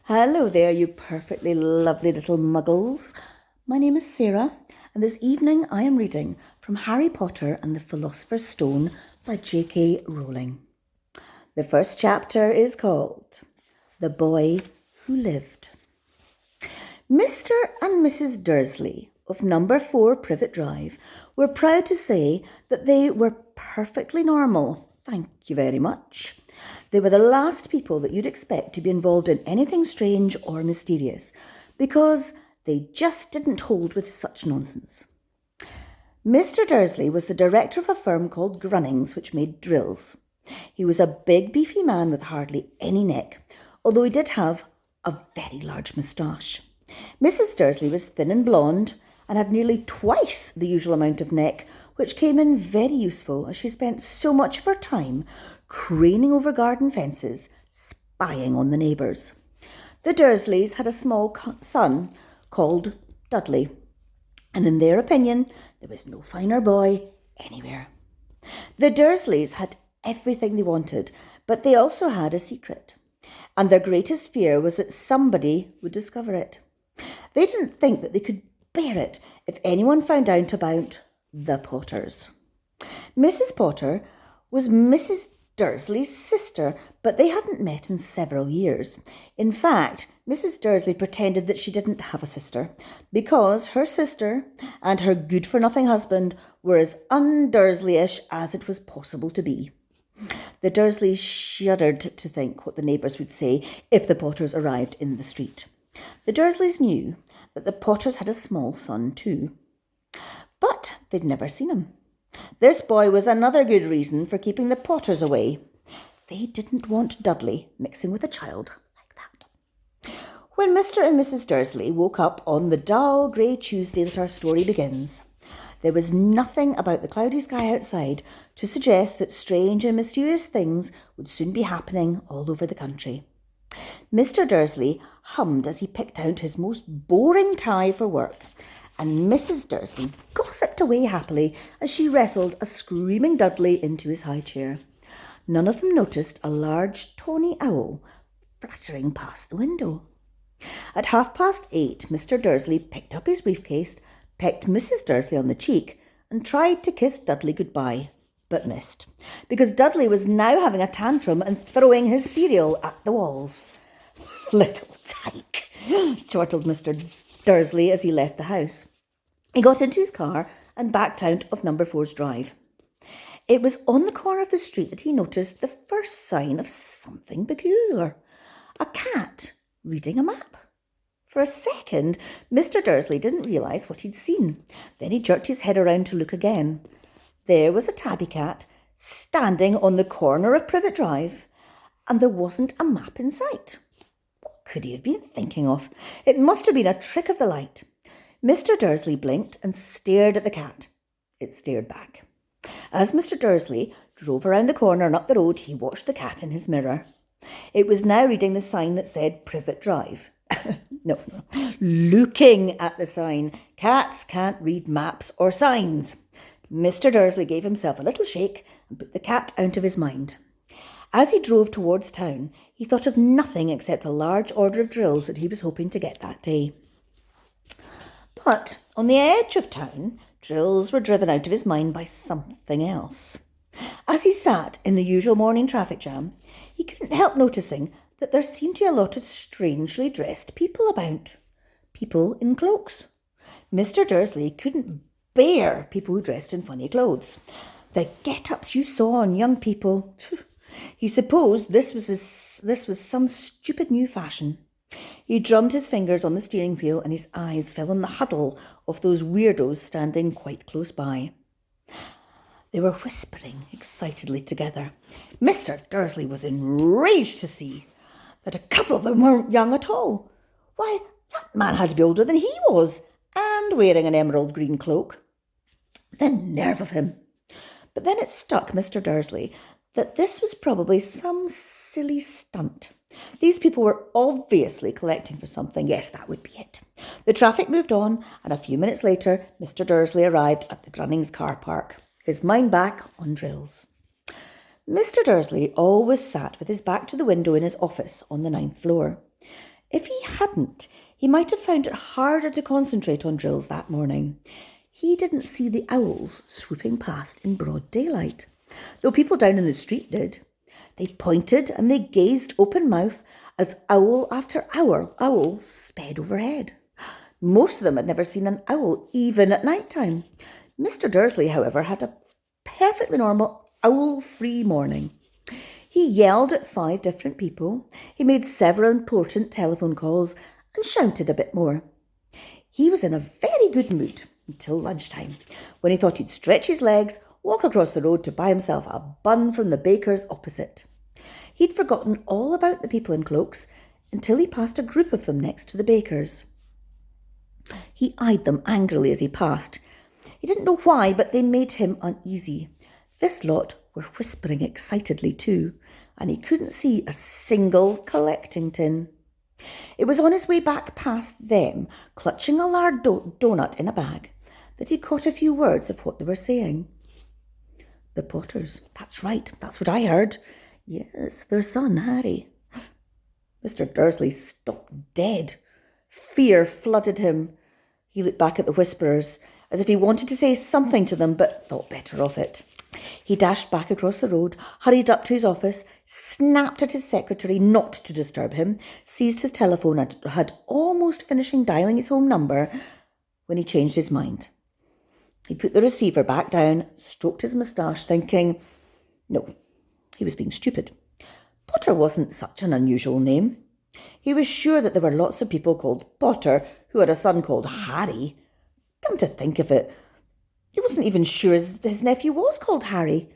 Hello there, you perfectly lovely little muggles. My name is Sarah, and this evening I am reading from Harry Potter and the Philosopher's Stone by J.K Rowling. The first chapter is called The Boy Who Lived. Mr. and Mrs. Dursley of number 4 Privet Drive were proud to say that they were perfectly normal, thank you very much. They were the last people that you'd expect to be involved in anything strange or mysterious, because they just didn't hold with such nonsense. Mr. Dursley was the director of a firm called Grunnings, which made drills. He was a big, beefy man with hardly any neck, although he did have a very large moustache. Mrs. Dursley was thin and blonde and had nearly twice the usual amount of neck, which came in very useful as she spent so much of her time craning over garden fences, spying on the neighbours. The Dursleys had a small son called Dudley, and in their opinion, there was no finer boy anywhere. The Dursleys had everything they wanted, but they also had a secret, and their greatest fear was that somebody would discover it. They didn't think that they could bear it if anyone found out about the Potters. Mrs. Potter was Mrs. Dursley's sister, but they hadn't met in several years. In fact, Mrs. Dursley pretended that she didn't have a sister, because her sister and her good-for-nothing husband were as un-Dursleyish as it was possible to be. The Dursleys shuddered to think what the neighbours would say if the Potters arrived in the street. The Dursleys knew that the Potters had a small son too, but they'd never seen him. This boy was another good reason for keeping the Potters away. They didn't want Dudley mixing with a child like that. When Mr. and Mrs. Dursley woke up on the dull grey Tuesday that our story begins, there was nothing about the cloudy sky outside to suggest that strange and mysterious things would soon be happening all over the country. Mr. Dursley hummed as he picked out his most boring tie for work, and Mrs. Dursley gossiped away happily as she wrestled a screaming Dudley into his high chair. None of them noticed a large tawny owl fluttering past the window. At 8:30, Mr. Dursley picked up his briefcase, pecked Mrs. Dursley on the cheek, and tried to kiss Dudley goodbye, but missed, because Dudley was now having a tantrum and throwing his cereal at the walls. "Little tyke," chortled Mr. Dursley as he left the house. He got into his car and backed out of number 4's drive. It was on the corner of the street that he noticed the first sign of something peculiar: a cat reading a map. For a second, Mr. Dursley didn't realise what he'd seen. Then he jerked his head around to look again. There was a tabby cat standing on the corner of Privet Drive, and there wasn't a map in sight. What could he have been thinking of? It must have been a trick of the light. Mr. Dursley blinked and stared at the cat. It stared back. As Mr. Dursley drove around the corner and up the road, he watched the cat in his mirror. It was now reading the sign that said Privet Drive. No, looking at the sign. Cats can't read maps or signs. Mr. Dursley gave himself a little shake and put the cat out of his mind. As he drove towards town, he thought of nothing except a large order of drills that he was hoping to get that day. But on the edge of town, drills were driven out of his mind by something else. As he sat in the usual morning traffic jam, he couldn't help noticing that there seemed to be a lot of strangely dressed people about. People in cloaks. Mr. Dursley couldn't bear people who dressed in funny clothes. The get-ups you saw on young people. He supposed this was some stupid new fashion. He drummed his fingers on the steering wheel and his eyes fell on the huddle of those weirdos standing quite close by. They were whispering excitedly together. Mr. Dursley was enraged to see that a couple of them weren't young at all. Why, that man had to be older than he was, and wearing an emerald green cloak. The nerve of him! But then it struck Mr. Dursley that this was probably some silly stunt. These people were obviously collecting for something. Yes, that would be it. The traffic moved on, and a few minutes later, Mr. Dursley arrived at the Grunnings car park, his mind back on drills. Mr. Dursley always sat with his back to the window in his office on the 9th floor. If he hadn't, he might have found it harder to concentrate on drills that morning. He didn't see the owls swooping past in broad daylight, though people down in the street did. They pointed and they gazed open-mouthed as owl after owl sped overhead. Most of them had never seen an owl, even at night time. Mr. Dursley, however, had a perfectly normal owl-free morning. He yelled at 5 different people, he made several important telephone calls, and shouted a bit more. He was in a very good mood until lunchtime, when he thought he'd stretch his legs, walk across the road to buy himself a bun from the baker's opposite. He'd forgotten all about the people in cloaks until he passed a group of them next to the baker's. He eyed them angrily as he passed. He didn't know why, but they made him uneasy. This lot were whispering excitedly too, and he couldn't see a single collecting tin. It was on his way back past them, clutching a large doughnut in a bag, that he caught a few words of what they were saying. The Potters. That's right, that's what I heard. Yes, their son, Harry. Mr. Dursley stopped dead. Fear flooded him. He looked back at the whisperers, as if he wanted to say something to them, but thought better of it. He dashed back across the road, hurried up to his office, snapped at his secretary not to disturb him, seized his telephone and had almost finishing dialing his home number when he changed his mind. He put the receiver back down, stroked his moustache, thinking, no, he was being stupid. Potter wasn't such an unusual name. He was sure that there were lots of people called Potter who had a son called Harry. Come to think of it, he wasn't even sure his nephew was called Harry.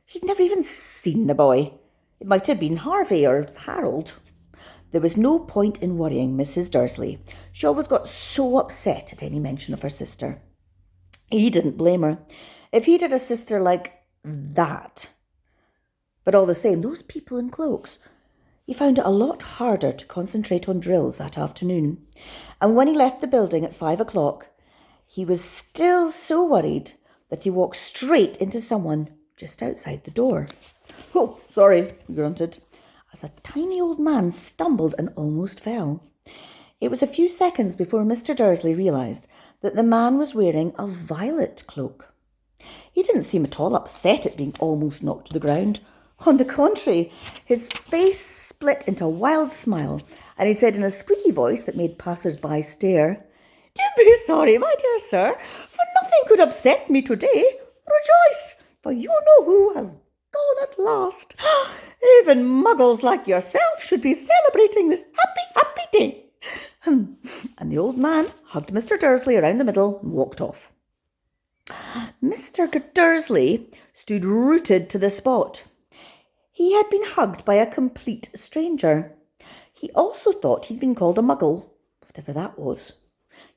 He'd never even seen the boy. It might have been Harvey or Harold. There was no point in worrying Mrs. Dursley. She always got so upset at any mention of her sister. He didn't blame her. If he'd had a sister like that. But all the same, those people in cloaks. He found it a lot harder to concentrate on drills that afternoon. And when he left the building at 5 o'clock, he was still so worried that he walked straight into someone just outside the door. Oh, sorry, he grunted, as a tiny old man stumbled and almost fell. It was a few seconds before Mr. Dursley realised that the man was wearing a violet cloak. He didn't seem at all upset at being almost knocked to the ground. On the contrary, his face split into a wild smile, and he said in a squeaky voice that made passers-by stare, "Don't be sorry, my dear sir, for nothing could upset me today. Rejoice, for you know who has gone at last. Even muggles like yourself should be celebrating this happy day." And the old man hugged Mr. Dursley around the middle and walked off. Mr. Dursley stood rooted to the spot. He had been hugged by a complete stranger. He also thought he'd been called a muggle, whatever that was.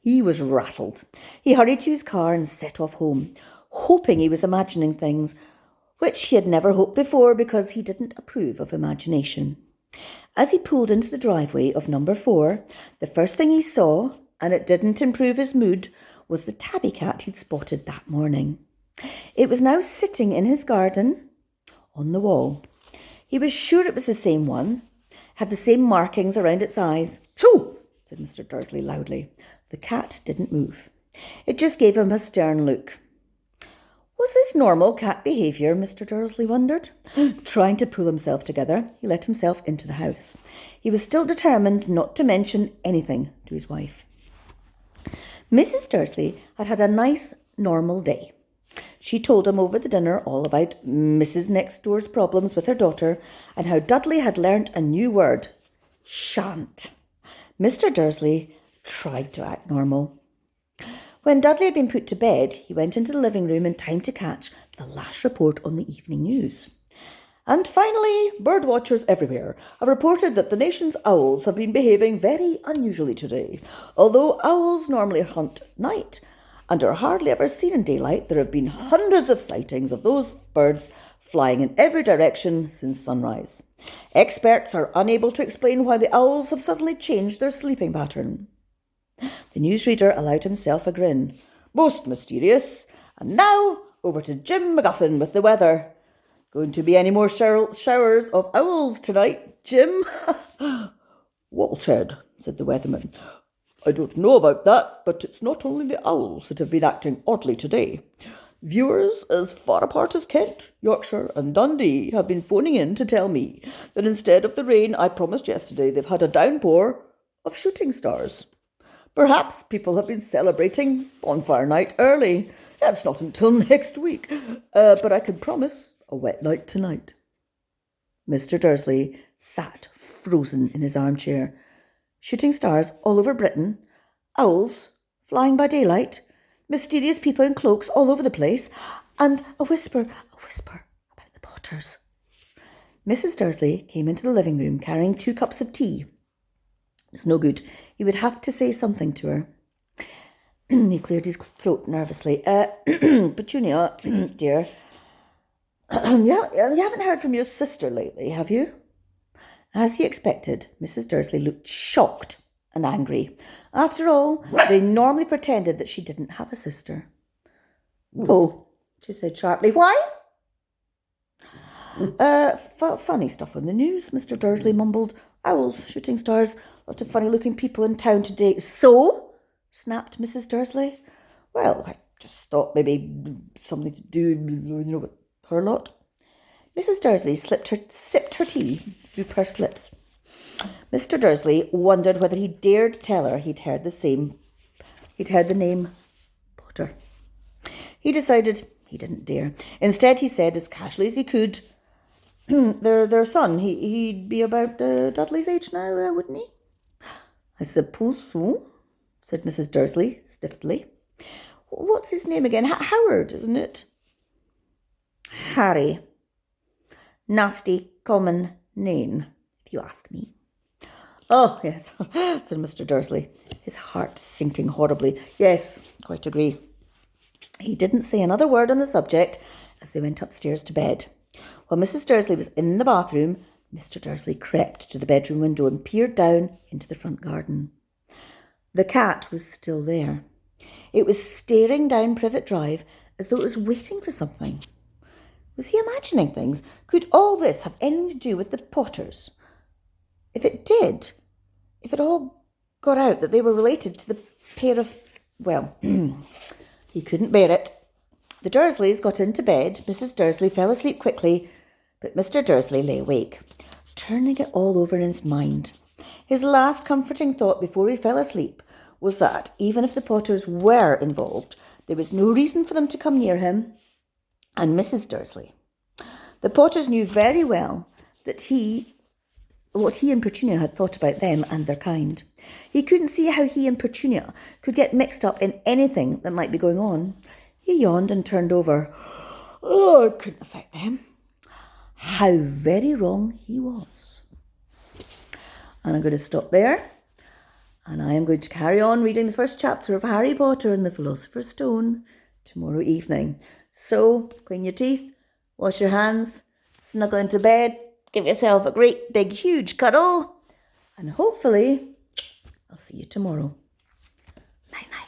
He was rattled. He hurried to his car and set off home, hoping he was imagining things, which he had never hoped before because he didn't approve of imagination. As he pulled into the driveway of number 4, the first thing he saw, and it didn't improve his mood, was the tabby cat he'd spotted that morning. It was now sitting in his garden on the wall. He was sure it was the same one, had the same markings around its eyes. "Shoo!" said Mr. Dursley loudly. The cat didn't move. It just gave him a stern look. Was this normal cat behaviour, Mr. Dursley wondered? Trying to pull himself together, he let himself into the house. He was still determined not to mention anything to his wife. Mrs. Dursley had had a nice, normal day. She told him over the dinner all about Mrs. Next Door's problems with her daughter and how Dudley had learnt a new word, shan't. Mr. Dursley tried to act normal. When Dudley had been put to bed, he went into the living room in time to catch the last report on the evening news. And finally, bird watchers everywhere have reported that the nation's owls have been behaving very unusually today. Although owls normally hunt at night and are hardly ever seen in daylight, there have been hundreds of sightings of those birds flying in every direction since sunrise. Experts are unable to explain why the owls have suddenly changed their sleeping pattern. The newsreader allowed himself a grin. Most mysterious. And now, over to Jim McGuffin with the weather. Going to be any more showers of owls tonight, Jim? Walted. said the weatherman. I don't know about that, but it's not only the owls that have been acting oddly today. Viewers as far apart as Kent, Yorkshire and Dundee have been phoning in to tell me that instead of the rain I promised yesterday, they've had a downpour of shooting stars. Perhaps people have been celebrating bonfire night early. That's not until next week, but I can promise a wet night tonight. Mr. Dursley sat frozen in his armchair. Shooting stars all over Britain, owls flying by daylight, mysterious people in cloaks all over the place, and a whisper about the Potters. Mrs. Dursley came into the living room carrying 2 cups of tea. It's no good. He would have to say something to her. He cleared his throat nervously. Petunia, dear, you haven't heard from your sister lately, have you? As he expected, Mrs. Dursley looked shocked and angry. After all, they normally pretended that she didn't have a sister. Oh, she said sharply. Why? Funny stuff on the news, Mr. Dursley mumbled. Owls, shooting stars, lots of funny-looking people in town today. So? Snapped Mrs. Dursley. Well, I just thought maybe something to do, with her lot. Mrs. Dursley sipped her tea through pursed lips. Mr. Dursley wondered whether he dared tell her he'd heard the name Potter. He decided he didn't dare. Instead, he said as casually as he could, their son, he'd be about Dudley's age now, wouldn't he? I suppose so, said Mrs. Dursley stiffly. What's his name again? Howard, isn't it? Harry. Nasty common name, if you ask me. Oh, yes, said Mr. Dursley, his heart sinking horribly. Yes, quite agree. He didn't say another word on the subject as they went upstairs to bed. While Mrs. Dursley was in the bathroom, Mr. Dursley crept to the bedroom window and peered down into the front garden. The cat was still there. It was staring down Privet Drive as though it was waiting for something. Was he imagining things? Could all this have anything to do with the Potters? If it did, if it all got out that they were related to the pair of... Well, he couldn't bear it. The Dursleys got into bed. Mrs. Dursley fell asleep quickly, but Mr. Dursley lay awake, turning it all over in his mind. His last comforting thought before he fell asleep was that, even if the Potters were involved, there was no reason for them to come near him and Mrs. Dursley. The Potters knew very well that what he and Petunia had thought about them and their kind. He couldn't see how he and Petunia could get mixed up in anything that might be going on. He yawned and turned over. Oh, it couldn't affect them. How very wrong he was. And I'm going to stop there. And I am going to carry on reading the first chapter of Harry Potter and the Philosopher's Stone tomorrow evening. So, clean your teeth, wash your hands, snuggle into bed, give yourself a great big huge cuddle, and hopefully I'll see you tomorrow. Night night.